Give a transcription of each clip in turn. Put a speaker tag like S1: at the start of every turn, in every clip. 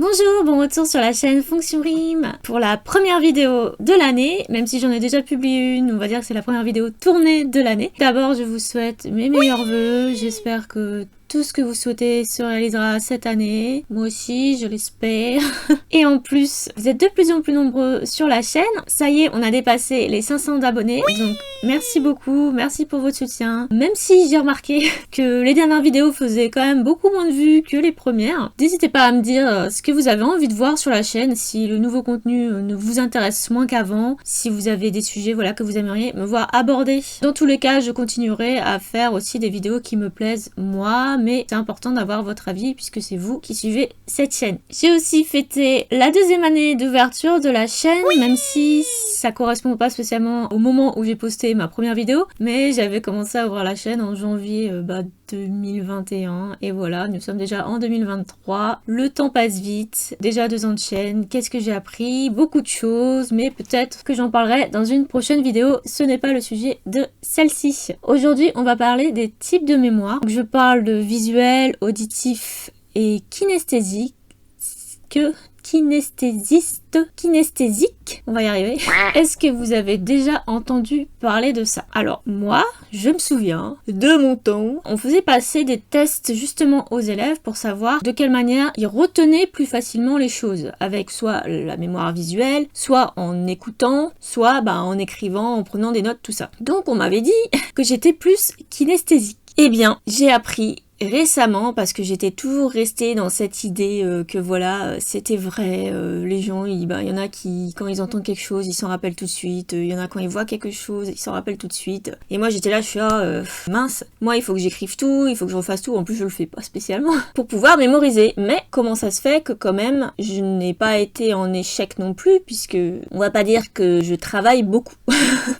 S1: Bonjour, bon retour sur la chaîne Fonction Rime pour la première vidéo de l'année, même si j'en ai déjà publié une, on va dire que c'est la première vidéo tournée de l'année. D'abord, je vous souhaite mes meilleurs vœux, j'espère que tout ce que vous souhaitez se réalisera cette année. Moi aussi, je l'espère. Et en plus, vous êtes de plus en plus nombreux sur la chaîne. Ça y est, on a dépassé les 500 abonnés. Donc, merci beaucoup. Merci pour votre soutien. Même si j'ai remarqué que les dernières vidéos faisaient quand même beaucoup moins de vues que les premières. N'hésitez pas à me dire ce que vous avez envie de voir sur la chaîne. Si le nouveau contenu ne vous intéresse moins qu'avant. Si vous avez des sujets voilà, que vous aimeriez me voir aborder. Dans tous les cas, je continuerai à faire aussi des vidéos qui me plaisent moi. Mais c'est important d'avoir votre avis puisque c'est vous qui suivez cette chaîne. J'ai aussi fêté la deuxième année d'ouverture de la chaîne, même si ça correspond pas spécialement au moment où j'ai posté ma première vidéo, mais j'avais commencé à ouvrir la chaîne en janvier 2021 et voilà, nous sommes déjà en 2023. Le temps passe vite, déjà 2 ans de chaîne. Qu'est-ce que j'ai appris? Beaucoup de choses, mais peut-être que j'en parlerai dans une prochaine vidéo. Ce n'est pas le sujet de celle-ci. Aujourd'hui, on va parler des types de mémoire. Donc, je parle de visuel, auditif et kinesthésique. Kinesthésique, on va y arriver. Est-ce que vous avez déjà entendu parler de ça? Alors moi, je me souviens de mon temps, on faisait passer des tests justement aux élèves pour savoir de quelle manière ils retenaient plus facilement les choses, avec soit la mémoire visuelle, soit en écoutant, soit en écrivant, en prenant des notes, tout ça. Donc on m'avait dit que j'étais plus kinesthésique. Eh bien, j'ai appris récemment, parce que j'étais toujours restée dans cette idée que voilà, c'était vrai, les gens, il y en a qui, quand ils entendent quelque chose, ils s'en rappellent tout de suite, il y en a quand ils voient quelque chose, ils s'en rappellent tout de suite. Et moi j'étais là, je suis mince, moi il faut que j'écrive tout, il faut que je refasse tout, en plus je le fais pas spécialement, pour pouvoir mémoriser. Mais comment ça se fait que quand même, je n'ai pas été en échec non plus, puisque on va pas dire que je travaille beaucoup.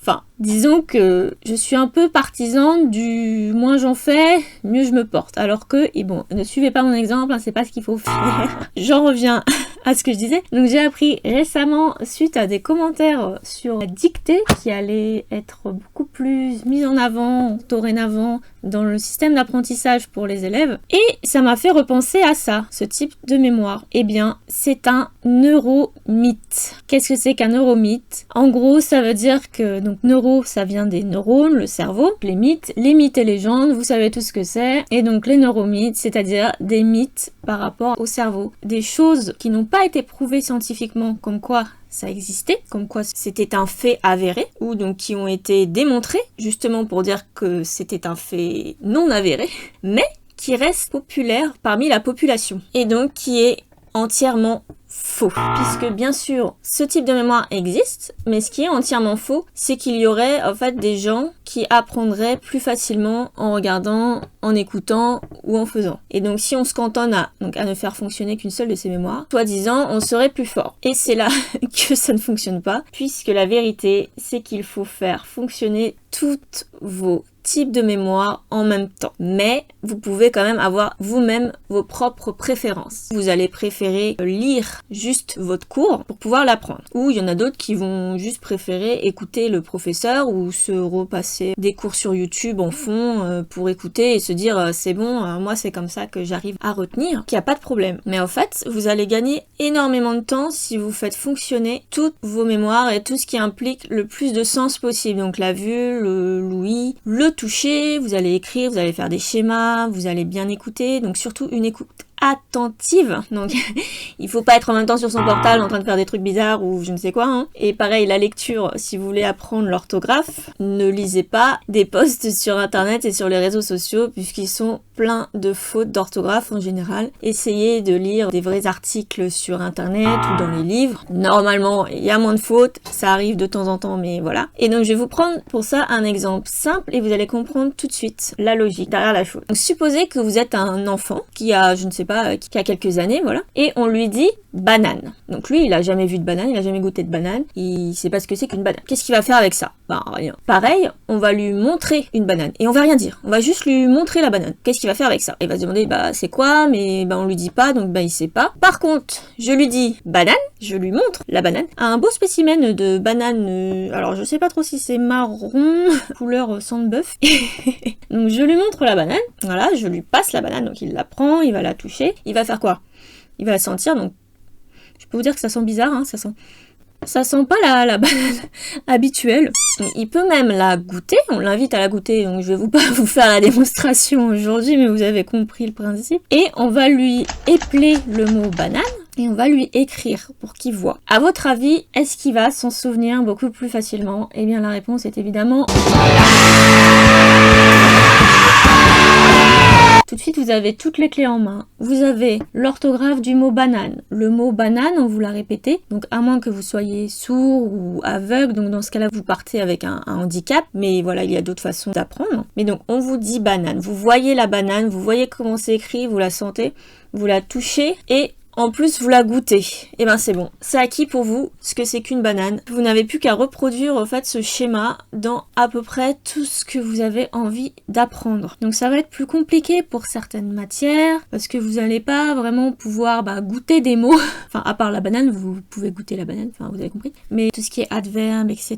S1: Enfin, disons que je suis un peu partisane du moins j'en fais, mieux je me porte. Alors que, et bon, ne suivez pas mon exemple, c'est pas ce qu'il faut faire. J'en reviens à ce que je disais. Donc j'ai appris récemment, suite à des commentaires sur la dictée, qui allait être beaucoup plus mise en avant, dorénavant, dans le système d'apprentissage pour les élèves. Et ça m'a fait repenser à ça, ce type de mémoire. Eh bien, c'est un neuromythe. Qu'est-ce que c'est qu'un neuromythe? En gros, ça veut dire que, donc neuro, ça vient des neurones, le cerveau. Les mythes et légendes, vous savez tout ce que c'est. Et donc les neuromythes, c'est-à-dire des mythes par rapport au cerveau. Des choses qui n'ont pas été prouvées scientifiquement, comme quoi ça existait, comme quoi c'était un fait avéré, ou donc qui ont été démontrés, justement pour dire que c'était un fait non avéré, mais qui reste populaire parmi la population, et donc qui est entièrement faux. Puisque bien sûr, ce type de mémoire existe, mais ce qui est entièrement faux, c'est qu'il y aurait en fait des gens qui apprendraient plus facilement en regardant, en écoutant ou en faisant. Et donc si on se cantonne à ne faire fonctionner qu'une seule de ces mémoires, soi-disant, on serait plus fort. Et c'est là que ça ne fonctionne pas, puisque la vérité, c'est qu'il faut faire fonctionner toutes vos types de mémoire en même temps. Mais vous pouvez quand même avoir vous-même vos propres préférences. Vous allez préférer lire juste votre cours pour pouvoir l'apprendre. Ou il y en a d'autres qui vont juste préférer écouter le professeur ou se repasser des cours sur YouTube en fond pour écouter et se dire c'est bon, moi c'est comme ça que j'arrive à retenir, qu'il n'y a pas de problème. Mais en fait, vous allez gagner énormément de temps si vous faites fonctionner toutes vos mémoires et tout ce qui implique le plus de sens possible. Donc la vue, l'ouïe, le toucher, vous allez écrire, vous allez faire des schémas, vous allez bien écouter, donc surtout une écoute attentive. Donc il faut pas être en même temps sur son portable en train de faire des trucs bizarres ou je ne sais quoi. Hein. Et pareil, la lecture, si vous voulez apprendre l'orthographe, ne lisez pas des posts sur internet et sur les réseaux sociaux puisqu'ils sont pleins de fautes d'orthographe en général. Essayez de lire des vrais articles sur internet ou dans les livres. Normalement, il y a moins de fautes, ça arrive de temps en temps, mais voilà. Et donc je vais vous prendre pour ça un exemple simple et vous allez comprendre tout de suite la logique derrière la chose. Donc supposez que vous êtes un enfant qui a, je ne sais pas, qui a quelques années, voilà, et on lui dit banane. Donc lui, il a jamais vu de banane, il a jamais goûté de banane, il sait pas ce que c'est qu'une banane. Qu'est-ce qu'il va faire avec ça? Rien. Pareil, on va lui montrer une banane, et on va rien dire, on va juste lui montrer la banane. Qu'est-ce qu'il va faire avec ça? Il va se demander, c'est quoi, mais on lui dit pas, donc il sait pas. Par contre, je lui dis banane, je lui montre la banane, un beau spécimen de banane, alors je sais pas trop si c'est marron, couleur sang de bœuf. Donc je lui montre la banane, voilà, je lui passe la banane, donc il la prend, il va la toucher, il va faire quoi? Il va la sentir, donc Je peux vous dire que ça sent bizarre, hein, ça sent pas la banane habituelle. Il peut même la goûter, on l'invite à la goûter, donc je vais pas vous faire la démonstration aujourd'hui, mais vous avez compris le principe. Et on va lui épeler le mot banane, et on va lui écrire pour qu'il voit. À votre avis, est-ce qu'il va s'en souvenir beaucoup plus facilement? Eh bien la réponse est évidemment... Tout de suite, vous avez toutes les clés en main. Vous avez l'orthographe du mot banane. Le mot banane, on vous l'a répété. Donc, à moins que vous soyez sourd ou aveugle, donc dans ce cas-là, vous partez avec un handicap. Mais voilà, il y a d'autres façons d'apprendre. Mais donc, on vous dit banane. Vous voyez la banane, vous voyez comment c'est écrit, vous la sentez, vous la touchez et... en plus, vous la goûtez. Et ben c'est bon. C'est acquis pour vous ce que c'est qu'une banane. Vous n'avez plus qu'à reproduire en fait ce schéma dans à peu près tout ce que vous avez envie d'apprendre. Donc ça va être plus compliqué pour certaines matières parce que vous n'allez pas vraiment pouvoir goûter des mots. Enfin, à part la banane, vous pouvez goûter la banane, enfin vous avez compris. Mais tout ce qui est adverbe, etc.,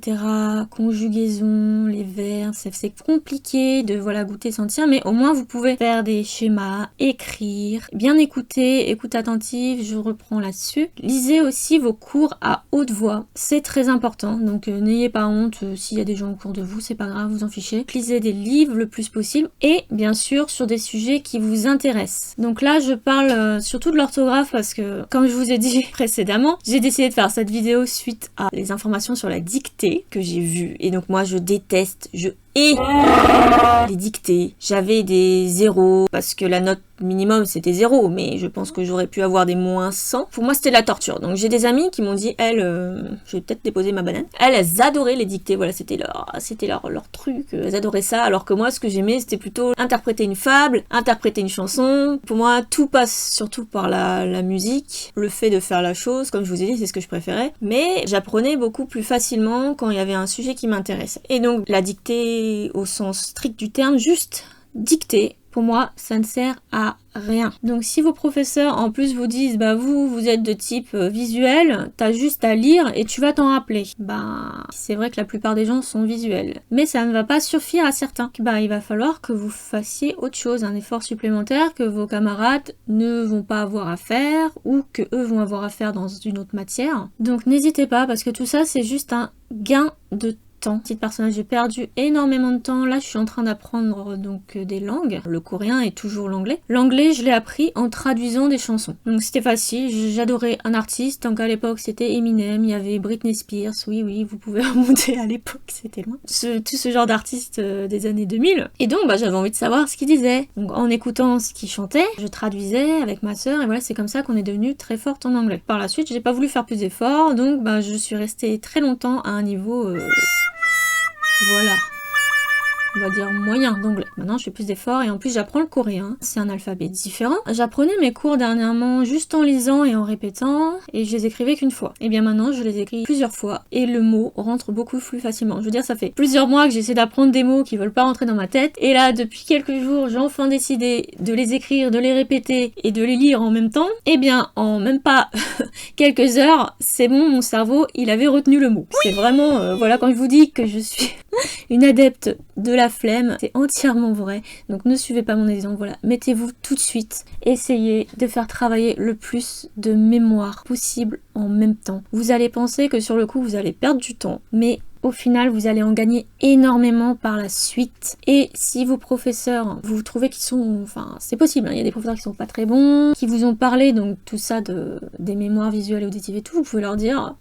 S1: conjugaison, les verbes, c'est compliqué de goûter, sentir. Mais au moins vous pouvez faire des schémas, écrire, bien écouter, écoute attentive. Je reprends là-dessus. Lisez aussi vos cours à haute voix. C'est très important. Donc n'ayez pas honte s'il y a des gens au cours de vous. C'est pas grave, vous en fichez. Lisez des livres le plus possible. Et bien sûr sur des sujets qui vous intéressent. Donc là je parle surtout de l'orthographe parce que comme je vous ai dit précédemment, j'ai décidé de faire cette vidéo suite à les informations sur la dictée que j'ai vues. Et donc moi je déteste, et les dictées, j'avais des zéros parce que la note minimum c'était 0, mais je pense que j'aurais pu avoir des moins 100. Pour moi c'était de la torture. Donc j'ai des amis qui m'ont dit, je vais peut-être déposer ma banane. Elles adoraient les dictées, voilà, c'était leur truc, elles adoraient ça, alors que moi ce que j'aimais c'était plutôt interpréter une fable, interpréter une chanson. Pour moi tout passe surtout par la musique, le fait de faire la chose, comme je vous ai dit c'est ce que je préférais, mais j'apprenais beaucoup plus facilement quand il y avait un sujet qui m'intéressait. Et donc la dictée au sens strict du terme, juste dicter, pour moi ça ne sert à rien. Donc si vos professeurs en plus vous disent vous êtes de type visuel, t'as juste à lire et tu vas t'en rappeler. C'est vrai que la plupart des gens sont visuels. Mais ça ne va pas suffire à certains. Il va falloir que vous fassiez autre chose, un effort supplémentaire que vos camarades ne vont pas avoir à faire ou que eux vont avoir à faire dans une autre matière. Donc n'hésitez pas parce que tout ça c'est juste un gain de temps. Petite personnage, j'ai perdu énormément de temps. Là, je suis en train d'apprendre donc des langues. Le coréen est toujours l'anglais. L'anglais, je l'ai appris en traduisant des chansons. Donc c'était facile. J'adorais un artiste. Donc à l'époque, c'était Eminem. Il y avait Britney Spears. Oui, vous pouvez remonter à l'époque, c'était loin. Tout ce genre d'artistes des années 2000. Et donc, j'avais envie de savoir ce qu'il disait. Donc en écoutant ce qu'il chantait, je traduisais avec ma sœur. Et voilà, c'est comme ça qu'on est devenu très forte en anglais. Par la suite, j'ai pas voulu faire plus d'efforts. Donc, je suis restée très longtemps à un niveau... voilà, on va dire moyen d'anglais. Maintenant je fais plus d'efforts et en plus j'apprends le coréen. C'est un alphabet différent. J'apprenais mes cours dernièrement juste en lisant et en répétant et je les écrivais qu'une fois. Et bien maintenant je les écris plusieurs fois et le mot rentre beaucoup plus facilement. Je veux dire, ça fait plusieurs mois que j'essaie d'apprendre des mots qui veulent pas rentrer dans ma tête et là depuis quelques jours j'ai enfin décidé de les écrire, de les répéter et de les lire en même temps. Et bien en même pas quelques heures, c'est bon, mon cerveau il avait retenu le mot. C'est vraiment, voilà, quand je vous dis que je suis une adepte de la flemme, c'est entièrement vrai. Donc ne suivez pas mon exemple, voilà. Mettez-vous tout de suite, essayez de faire travailler le plus de mémoire possible en même temps. Vous allez penser que sur le coup vous allez perdre du temps, mais au final vous allez en gagner énormément par la suite. Et si vos professeurs, vous trouvez qu'ils sont, enfin c'est possible, il y a des professeurs qui sont pas très bons, qui vous ont parlé donc tout ça des mémoires visuelles et auditives et tout, vous pouvez leur dire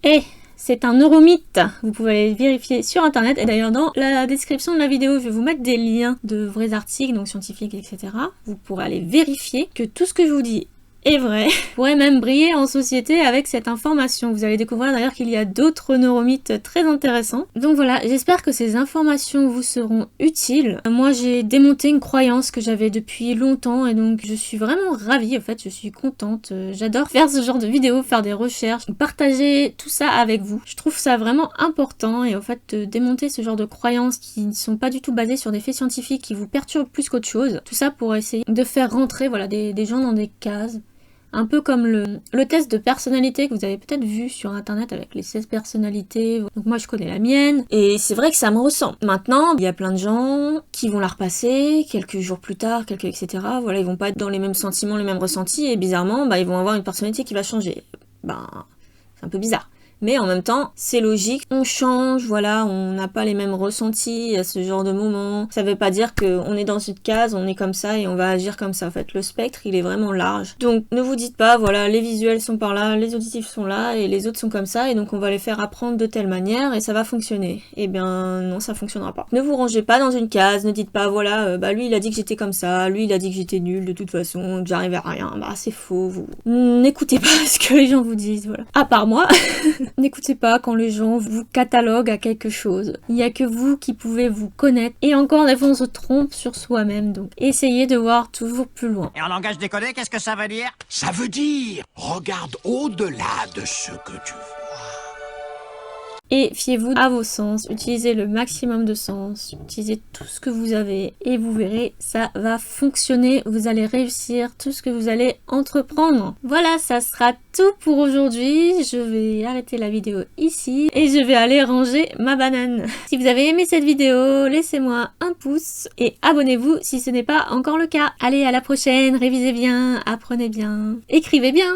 S1: c'est un neuromythe. Vous pouvez aller vérifier sur internet. Et d'ailleurs dans la description de la vidéo, je vais vous mettre des liens de vrais articles, donc scientifiques, etc. Vous pourrez aller vérifier que tout ce que je vous dis est vrai. Vous pourrez même briller en société avec cette information. Vous allez découvrir d'ailleurs qu'il y a d'autres neuromythes très intéressants. Donc voilà, j'espère que ces informations vous seront utiles. Moi j'ai démonté une croyance que j'avais depuis longtemps et donc je suis vraiment ravie, en fait, je suis contente. J'adore faire ce genre de vidéos, faire des recherches, partager tout ça avec vous. Je trouve ça vraiment important et en fait démonter ce genre de croyances qui ne sont pas du tout basées sur des faits scientifiques, qui vous perturbent plus qu'autre chose. Tout ça pour essayer de faire rentrer des gens dans des cases. Un peu comme le test de personnalité que vous avez peut-être vu sur internet avec les 16 personnalités. Donc moi je connais la mienne et c'est vrai que ça me ressemble. Maintenant, il y a plein de gens qui vont la repasser quelques jours plus tard, etc. Voilà, ils vont pas être dans les mêmes sentiments, les mêmes ressentis et bizarrement, ils vont avoir une personnalité qui va changer. C'est un peu bizarre. Mais en même temps, c'est logique, on change, voilà, on n'a pas les mêmes ressentis à ce genre de moment. Ça veut pas dire qu'on est dans une case, on est comme ça et on va agir comme ça. En fait, le spectre, il est vraiment large. Donc, ne vous dites pas, voilà, les visuels sont par là, les auditifs sont là et les autres sont comme ça et donc on va les faire apprendre de telle manière et ça va fonctionner. Eh bien, non, ça fonctionnera pas. Ne vous rangez pas dans une case, ne dites pas, voilà, lui il a dit que j'étais comme ça, lui il a dit que j'étais nulle de toute façon, que j'arrivais à rien. Bah, c'est faux, vous. N'écoutez pas ce que les gens vous disent, voilà. À part moi. N'écoutez pas quand les gens vous cataloguent à quelque chose. Il n'y a que vous qui pouvez vous connaître. Et encore, des fois, on se trompe sur soi-même. Donc, essayez de voir toujours plus loin.
S2: Et en langage décodé, qu'est-ce que ça veut dire?
S3: Ça veut dire, regarde au-delà de ce que tu vois.
S1: Et fiez-vous à vos sens, utilisez le maximum de sens, utilisez tout ce que vous avez et vous verrez, ça va fonctionner, vous allez réussir tout ce que vous allez entreprendre. Voilà, ça sera tout pour aujourd'hui, je vais arrêter la vidéo ici et je vais aller ranger ma banane. Si vous avez aimé cette vidéo, laissez-moi un pouce et abonnez-vous si ce n'est pas encore le cas. Allez, à la prochaine, révisez bien, apprenez bien, écrivez bien.